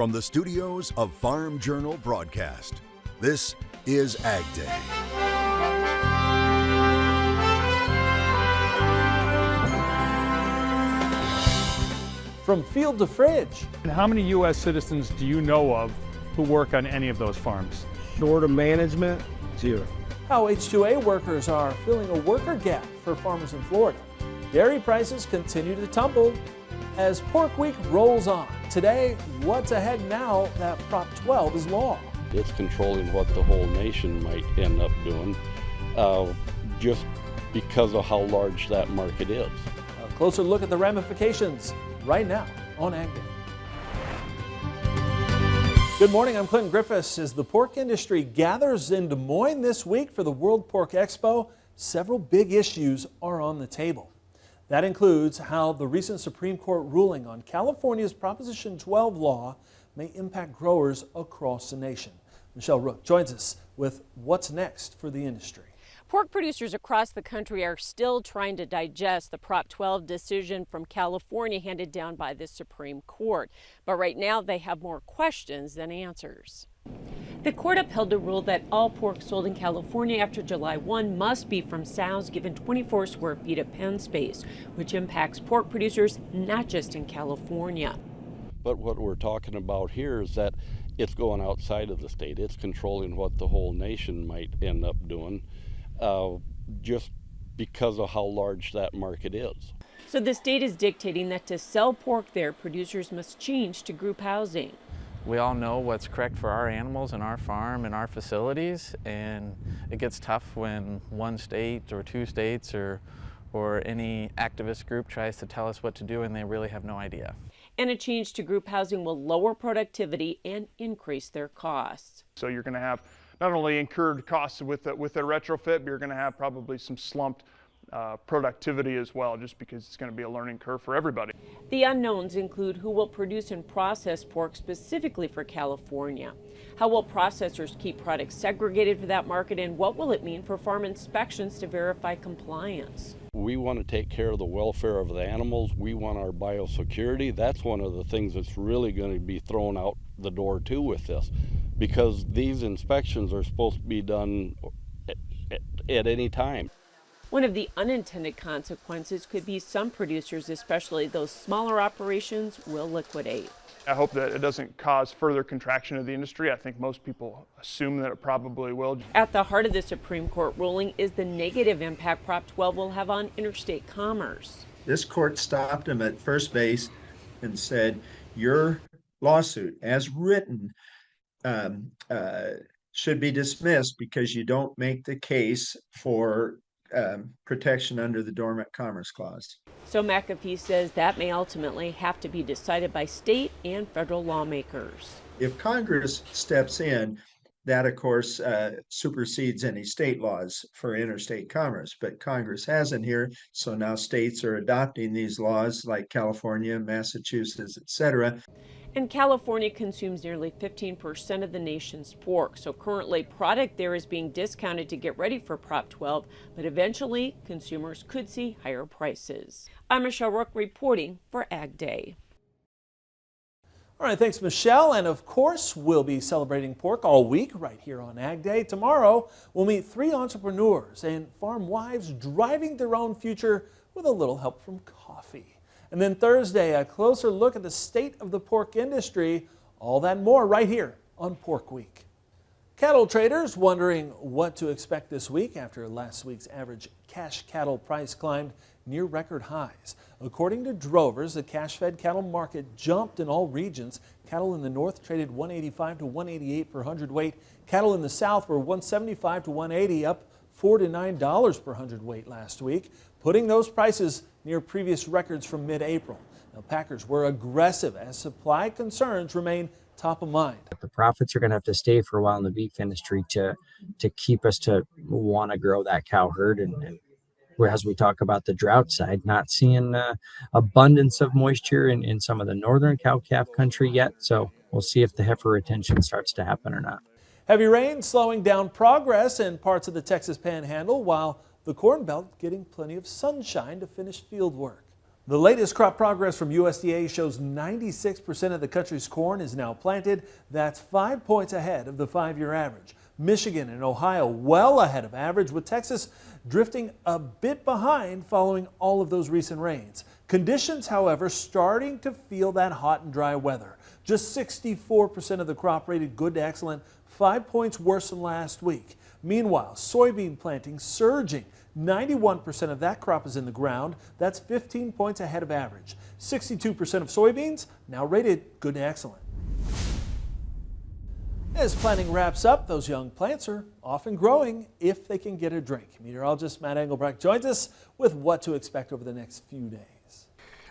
From the studios of Farm Journal Broadcast, this is AgDay. From field to fridge. And how many U.S. citizens do you know of who work on any of those farms? Short of management, zero. How H2A workers are filling a worker gap for farmers in Florida. Dairy prices continue to tumble as Pork Week rolls on. Today, what's ahead now that Prop 12 is law? It's controlling what the whole nation might end up doing just because of how large that market is. A closer look at the ramifications right now on AgDay. Good morning, I'm Clinton Griffiths. As the pork industry gathers in Des Moines this week for the World Pork Expo, several big issues are on the table. That includes how the recent Supreme Court ruling on California's Proposition 12 law may impact growers across the nation. Michelle Rook joins us with what's next for the industry. Pork producers across the country are still trying to digest the Prop 12 decision from California handed down by the Supreme Court. But right now they have more questions than answers. The court upheld a rule that all pork sold in California after July 1 must be from sows given 24 square feet of pen space, which impacts pork producers not just in California. But what we're talking about here is that it's going outside of the state. It's controlling what the whole nation might end up doing just because of how large that market is. So the state is dictating that to sell pork there, producers must change to group housing. We all know what's correct for our animals and our farm and our facilities, and it gets tough when one state or two states or any activist group tries to tell us what to do and they really have no idea. And a change to group housing will lower productivity and increase their costs. So you're going to have not only incurred costs with the retrofit, but you're going to have probably some slumped productivity as well, just because it's going to be a learning curve for everybody. The unknowns include who will produce and process pork specifically for California. How will processors keep products segregated for that market, and what will it mean for farm inspections to verify compliance? We want to take care of the welfare of the animals. We want our biosecurity. That's one of the things that's really going to be thrown out the door too with this, because these inspections are supposed to be done at any time. One of the unintended consequences could be some producers, especially those smaller operations, will liquidate. I hope that it doesn't cause further contraction of the industry. I think most people assume that it probably will. At the heart of the Supreme Court ruling is the negative impact Prop 12 will have on interstate commerce. This court stopped him at first base and said, your lawsuit as written should be dismissed because you don't make the case for protection under the Dormant Commerce Clause. So McAfee says that may ultimately have to be decided by state and federal lawmakers. If Congress steps in, that of course supersedes any state laws for interstate commerce, but Congress hasn't here, so now states are adopting these laws like California, Massachusetts, etc. And California consumes nearly 15% of the nation's pork, so currently product there is being discounted to get ready for Prop 12, but eventually consumers could see higher prices. I'm Michelle Rook reporting for AgDay. All right, thanks, Michelle. And of course, we'll be celebrating pork all week right here on AgDay. Tomorrow, we'll meet 3 entrepreneurs and farm wives driving their own future with a little help from coffee. And then Thursday, a closer look at the state of the pork industry. All that and more right here on Pork Week. Cattle traders wondering what to expect this week after last week's average cash cattle price climbed near record highs. According to drovers, the cash-fed cattle market jumped in all regions. Cattle in the north traded $185 to $188 per hundredweight. Cattle in the south were $175 to $180, up $4 to $9 per hundredweight last week, putting those prices near previous records from mid-April. Now, packers were aggressive as supply concerns remain top of mind. The profits are going to have to stay for a while in the beef industry to keep us to want to grow that cow herd. And as we talk about the drought side, not seeing abundance of moisture in some of the northern cow-calf country yet. So we'll see if the heifer retention starts to happen or not. Heavy rain slowing down progress in parts of the Texas Panhandle, while the Corn Belt getting plenty of sunshine to finish field work. The latest crop progress from USDA shows 96% of the country's corn is now planted. That's 5 points ahead of the 5-year average. Michigan and Ohio well ahead of average, with Texas drifting a bit behind following all of those recent rains. Conditions, however, starting to feel that hot and dry weather. Just 64% of the crop rated good to excellent, 5 points worse than last week. Meanwhile, soybean planting surging. 91% of that crop is in the ground. That's 15 points ahead of average. 62% of soybeans now rated good to excellent. As planting wraps up, those young plants are often growing if they can get a drink. Meteorologist Matt Engelbrecht joins us with what to expect over the next few days.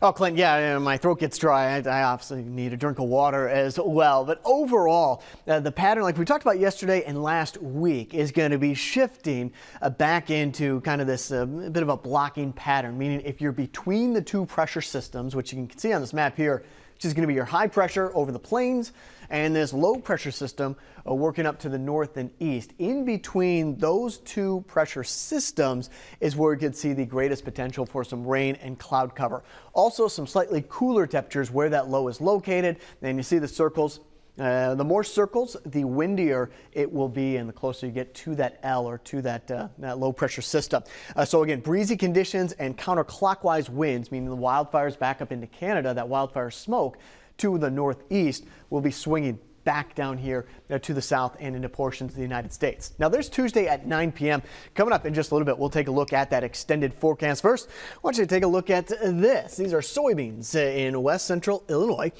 Oh, Clint, yeah, my throat gets dry. I obviously need a drink of water as well. But overall, the pattern, like we talked about yesterday and last week, is going to be shifting back into kind of this bit of a blocking pattern, meaning if you're between the two pressure systems, which you can see on this map here, which is going to be your high pressure over the plains and this low pressure system working up to the north and east. In between those two pressure systems is where we could see the greatest potential for some rain and cloud cover. Also some slightly cooler temperatures where that low is located. And you see the circles. The more circles, the windier it will be, and the closer you get to that L or to that low pressure system. So again, breezy conditions and counterclockwise winds, meaning the wildfires back up into Canada, that wildfire smoke to the northeast will be swinging back down here to the south and into portions of the United States. Now there's Tuesday at 9 p.m. Coming up in just a little bit, we'll take a look at that extended forecast. First, I want you to take a look at this. These are soybeans in west central Illinois.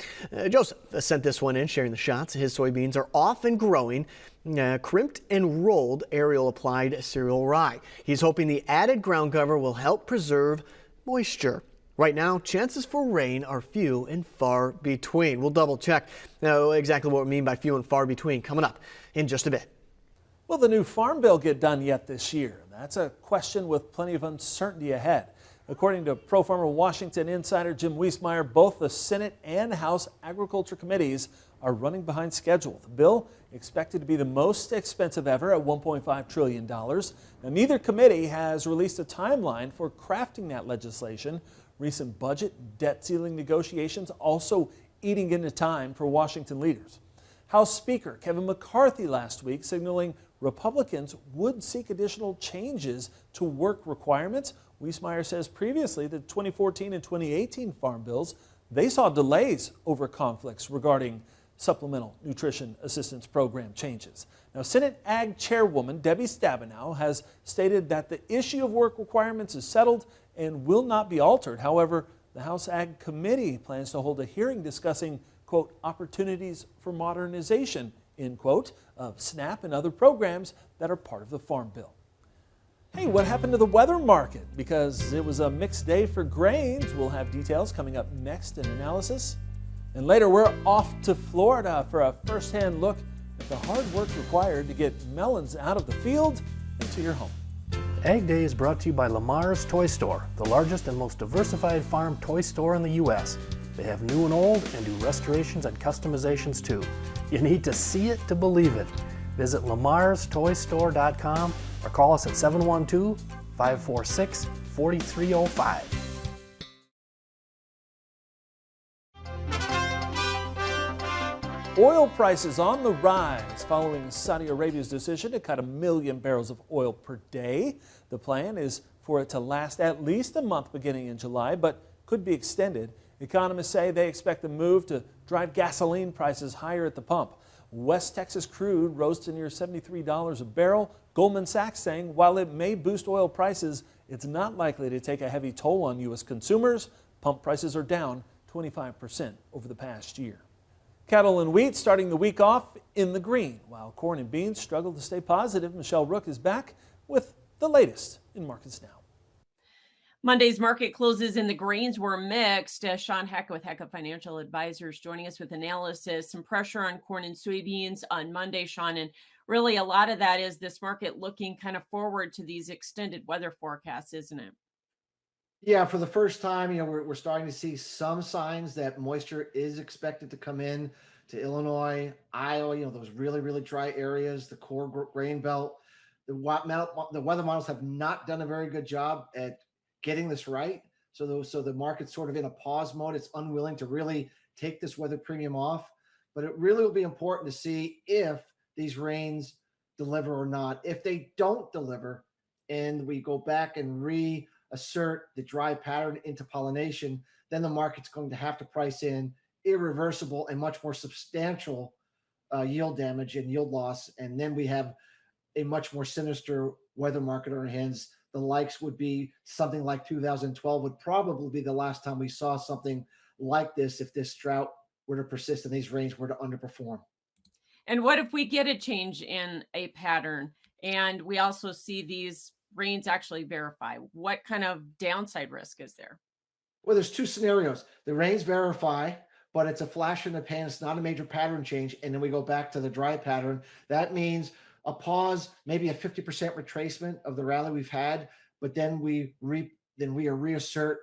Joseph sent this one in, sharing the shots. His soybeans are off and growing. Crimped and rolled aerial applied cereal rye. He's hoping the added ground cover will help preserve moisture. Right now, chances for rain are few and far between. We'll double check exactly what we mean by few and far between coming up in just a bit. Will the new farm bill get done yet this year? That's a question with plenty of uncertainty ahead. According to Pro Farmer Washington insider Jim Wiesmeyer, both the Senate and House Agriculture Committees are running behind schedule. The bill expected to be the most expensive ever at $1.5 trillion. Now, neither committee has released a timeline for crafting that legislation. Recent budget debt ceiling negotiations also eating into time for Washington leaders. House Speaker Kevin McCarthy last week signaling Republicans would seek additional changes to work requirements. Wiesmeyer says previously the 2014 and 2018 farm bills, they saw delays over conflicts regarding supplemental nutrition assistance program changes. Now, Senate Ag Chairwoman Debbie Stabenow has stated that the issue of work requirements is settled and will not be altered. However, the House Ag Committee plans to hold a hearing discussing, quote, opportunities for modernization, end quote, of SNAP and other programs that are part of the Farm Bill. Hey, what happened to the weather market? Because it was a mixed day for grains. We'll have details coming up next in analysis. And later, we're off to Florida for a first-hand look at the hard work required to get melons out of the field and to your home. AgDay is brought to you by Lamar's Toy Store, the largest and most diversified farm toy store in the U.S. They have new and old and do restorations and customizations too. You need to see it to believe it. Visit lamarstoystore.com or call us at 712-546-4305. Oil prices on the rise following Saudi Arabia's decision to cut 1 million barrels of oil per day. The plan is for it to last at least a month beginning in July, but could be extended. Economists say they expect the move to drive gasoline prices higher at the pump. West Texas crude rose to near $73 a barrel. Goldman Sachs saying while it may boost oil prices, it's not likely to take a heavy toll on U.S. consumers. Pump prices are down 25% over the past year. Cattle and wheat starting the week off in the green, while corn and beans struggle to stay positive. Michelle Rook is back with the latest in markets now. Monday's market closes in the greens were mixed. Sean Heck with Heck Financial Advisors joining us with analysis. Some pressure on corn and soybeans on Monday, Sean, and really a lot of that is this market looking kind of forward to these extended weather forecasts, isn't it? Yeah, for the first time, we're starting to see some signs that moisture is expected to come in to Illinois, Iowa, those really, really dry areas, the core grain belt. The weather models have not done a very good job at getting this right, So the market's sort of in a pause mode. It's unwilling to really take this weather premium off. But it really will be important to see if these rains deliver or not. If they don't deliver and we go back and reassert the dry pattern into pollination, then the market's going to have to price in irreversible and much more substantial yield damage and yield loss. And then we have a much more sinister weather market on our hands. The likes would be something like 2012 would probably be the last time we saw something like this if this drought were to persist and these rains were to underperform. And what if we get a change in a pattern and we also see these rains actually verify? What kind of downside risk is there? Well, there's two scenarios. The rains verify, but it's a flash in the pan. It's not a major pattern change. And then we go back to the dry pattern. That means a pause, maybe a 50% retracement of the rally we've had, but then we reassert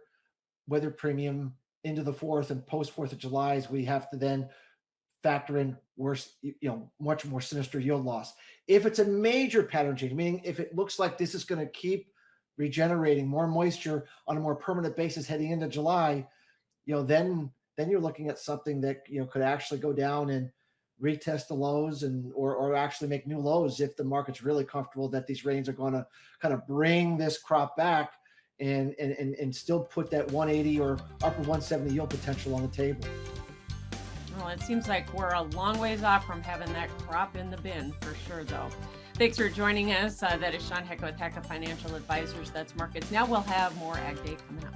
weather premium into the 4th and post 4th of July as we have to then factor in worse, much more sinister yield loss. If it's a major pattern change, meaning if it looks like this is going to keep regenerating more moisture on a more permanent basis heading into July, then you're looking at something that could actually go down and retest the lows or actually make new lows if the market's really comfortable that these rains are going to kind of bring this crop back and still put that 180 or upper 170 yield potential on the table. Well, it seems like we're a long ways off from having that crop in the bin for sure, though. Thanks for joining us. That is Sean Hecka with Hecka Financial Advisors. That's Markets Now. We'll have more AgDay coming up.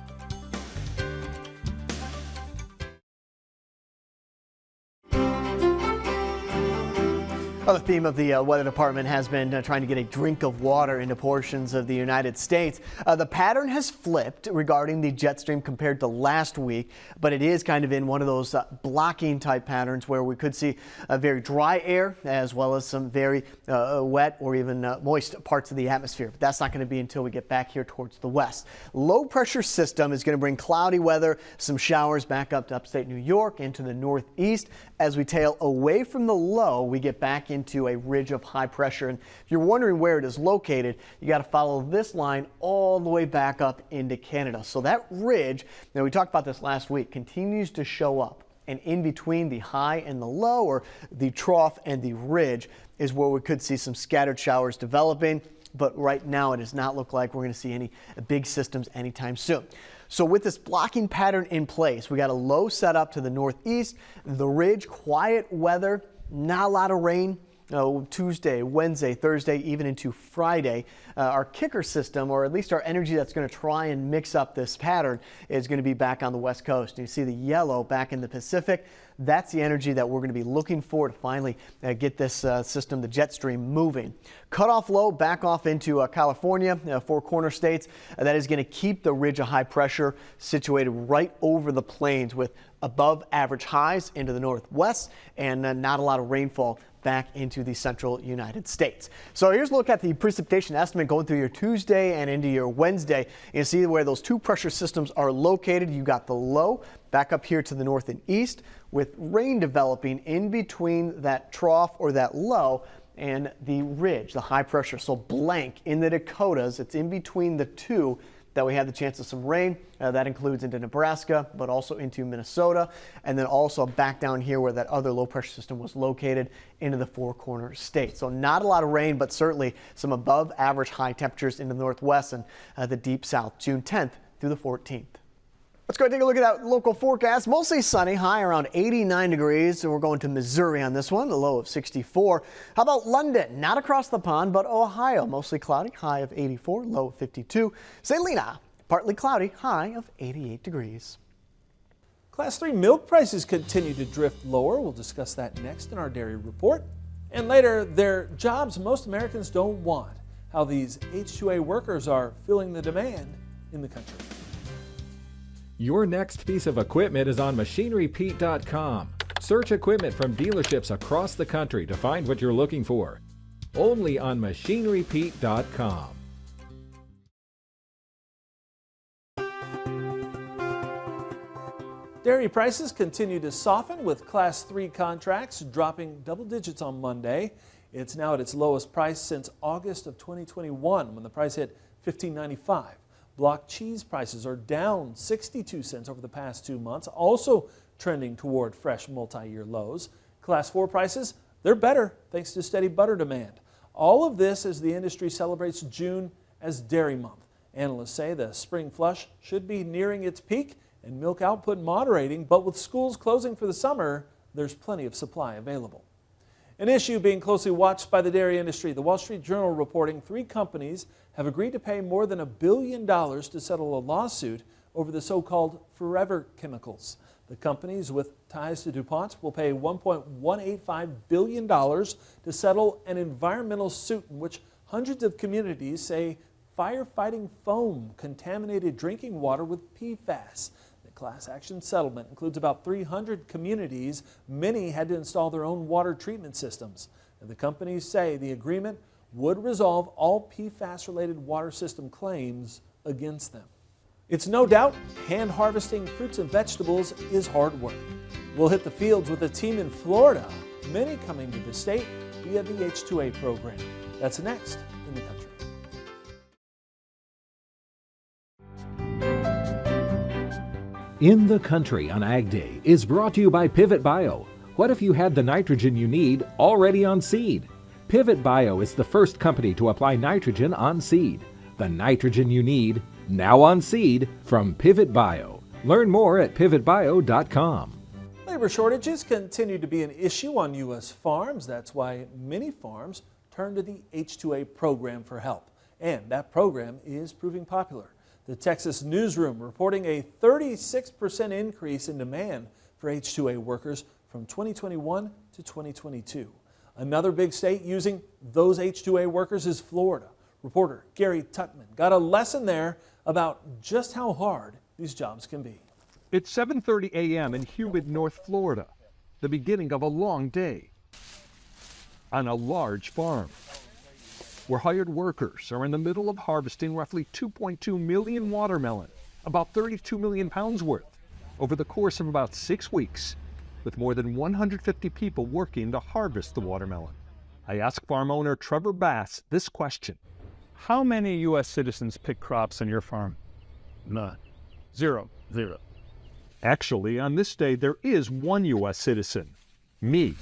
Well, the theme of the Weather Department has been trying to get a drink of water into portions of the United States. The pattern has flipped regarding the jet stream compared to last week, but it is kind of in one of those blocking type patterns where we could see a very dry air as well as some very wet or even moist parts of the atmosphere. But that's not going to be until we get back here towards the west. Low pressure system is going to bring cloudy weather, some showers back up to upstate New York into the northeast. As we tail away from the low, we get back into a ridge of high pressure. And if you're wondering where it is located, you got to follow this line all the way back up into Canada. So that ridge, now we talked about this last week, continues to show up. And in between the high and the low, or the trough and the ridge, is where we could see some scattered showers developing. But right now, it does not look like we're going to see any big systems anytime soon. So with this blocking pattern in place, we got a low set up to the northeast, the ridge, quiet weather, not a lot of rain. Tuesday, Wednesday, Thursday, even into Friday. Our kicker system, or at least our energy that's going to try and mix up this pattern, is going to be back on the west coast. You see the yellow back in the Pacific. That's the energy that we're going to be looking for to finally get this system, the jet stream, moving. Cutoff low back off into California, four corner states. That is going to keep the ridge of high pressure situated right over the plains with above average highs into the northwest and not a lot of rainfall back into the central United States. So here's a look at the precipitation estimate going through your Tuesday and into your Wednesday. You see where those two pressure systems are located. You got the low back up here to the north and east with rain developing in between that trough or that low and the ridge, the high pressure. So blank in the Dakotas. It's in between the two that we have the chance of some rain. That includes into Nebraska, but also into Minnesota, and then also back down here where that other low pressure system was located into the four corner states. So not a lot of rain, but certainly some above average high temperatures in the northwest and the deep south, June 10th through the 14th. Let's go take a look at that local forecast. Mostly sunny, high around 89 degrees. So we're going to Missouri on this one, the low of 64. How about London? Not across the pond, but Ohio. Mostly cloudy, high of 84, low of 52. Salina, partly cloudy, high of 88 degrees. Class 3 milk prices continue to drift lower. We'll discuss that next in our dairy report. And later, they're jobs most Americans don't want. How these H2A workers are filling the demand in the country. Your next piece of equipment is on MachineryPete.com. Search equipment from dealerships across the country to find what you're looking for. Only on MachineryPete.com. Dairy prices continue to soften with Class 3 contracts dropping double digits on Monday. It's now at its lowest price since August of 2021 when the price hit $15.95. Block cheese prices are down 62 cents over the past 2 months, also trending toward fresh multi-year lows. Class 4 prices, they're better thanks to steady butter demand. All of this as the industry celebrates June as Dairy Month. Analysts say the spring flush should be nearing its peak and milk output moderating, but with schools closing for the summer, there's plenty of supply available. An issue being closely watched by the dairy industry. The Wall Street Journal reporting 3 companies have agreed to pay more than $1 billion to settle a lawsuit over the so-called forever chemicals. The companies with ties to DuPont will pay $1.185 billion to settle an environmental suit in which hundreds of communities say firefighting foam contaminated drinking water with PFAS. The class action settlement includes about 300 communities. Many had to install their own water treatment systems. And the companies say the agreement would resolve all PFAS-related water system claims against them. It's no doubt hand harvesting fruits and vegetables is hard work. We'll hit the fields with a team in Florida, many coming to the state via the H2A program. That's next in the country. In the Country on Ag Day is brought to you by Pivot Bio. What if you had the nitrogen you need already on seed? Pivot Bio is the first company to apply nitrogen on seed. The nitrogen you need, now on seed, from Pivot Bio. Learn more at pivotbio.com. Labor shortages continue to be an issue on U.S. farms. That's why many farms turn to the H2A program for help. And that program is proving popular. The Texas Newsroom reporting a 36% increase in demand for H2A workers from 2021 to 2022. Another big state using those H2A workers is Florida. Reporter Gary Tuckman got a lesson there about just how hard these jobs can be. It's 7:30 a.m. in humid North Florida, the beginning of a long day on a large farm where hired workers are in the middle of harvesting roughly 2.2 million watermelon, about 32 million pounds worth, over the course of about 6 weeks, with more than 150 people working to harvest the watermelon. I asked farm owner Trevor Bass this question. How many U.S. citizens pick crops on your farm? None. Zero. Actually, on this day, there is one U.S. citizen, me.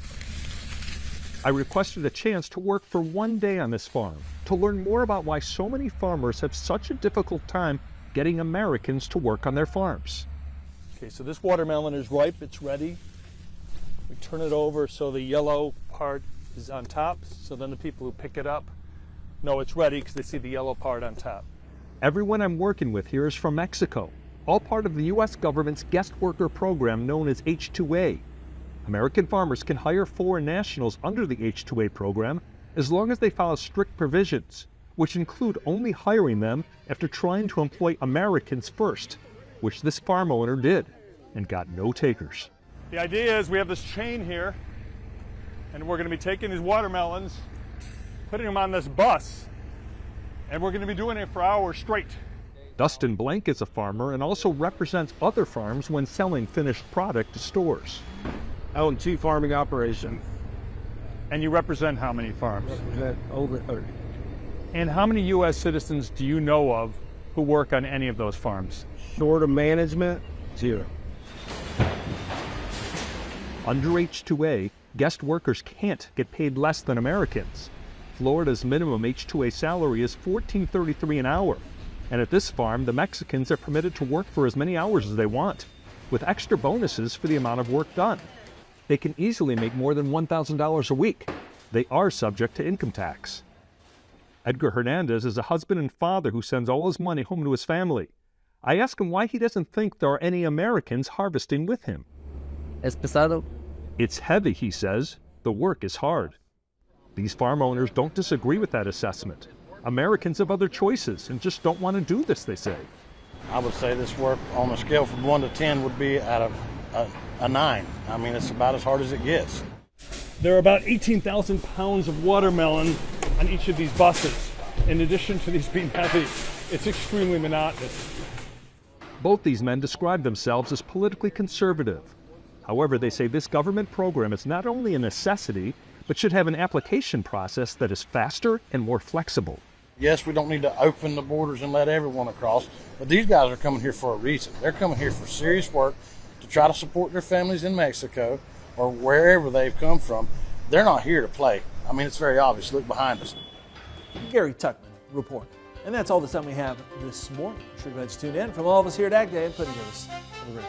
I requested a chance to work for one day on this farm to learn more about why so many farmers have such a difficult time getting Americans to work on their farms. Okay, so this watermelon is ripe, it's ready. We turn it over so the yellow part is on top, so then the people who pick it up know it's ready because they see the yellow part on top. Everyone I'm working with here is from Mexico, all part of the U.S. government's guest worker program known as H2A. American farmers can hire foreign nationals under the H2A program as long as they follow strict provisions, which include only hiring them after trying to employ Americans first, which this farm owner did and got no takers. The idea is we have this chain here, and we're going to be taking these watermelons, putting them on this bus, and we're going to be doing it for hours straight. Dustin Blank is a farmer and also represents other farms when selling finished product to stores. I own 2 farming operations. And you represent how many farms? Represent over 30. And how many U.S. citizens do you know of who work on any of those farms? Short of management, 0. Under H2A, guest workers can't get paid less than Americans. Florida's minimum H2A salary is $14.33 an hour. And at this farm, the Mexicans are permitted to work for as many hours as they want, with extra bonuses for the amount of work done. They can easily make more than $1,000 a week. They are subject to income tax. Edgar Hernandez is a husband and father who sends all his money home to his family. I ask him why he doesn't think there are any Americans harvesting with him. Es pesado. It's heavy, he says. The work is hard. These farm owners don't disagree with that assessment. Americans have other choices and just don't want to do this, they say. I would say this work on a scale from 1 to 10 would be out of a 9. I mean, it's about as hard as it gets. There are about 18,000 pounds of watermelon on each of these buses. In addition to these being heavy, it's extremely monotonous. Both these men describe themselves as politically conservative. However, they say this government program is not only a necessity, but should have an application process that is faster and more flexible. Yes, we don't need to open the borders and let everyone across, but these guys are coming here for a reason. They're coming here for serious work to try to support their families in Mexico or wherever they've come from. They're not here to play. I mean, it's very obvious. Look behind us. Gary Tuckman reporting. And that's all the time we have this morning. Sure glad you tuned in. From all of us here at AgDay, I'm putting this. Have a great day.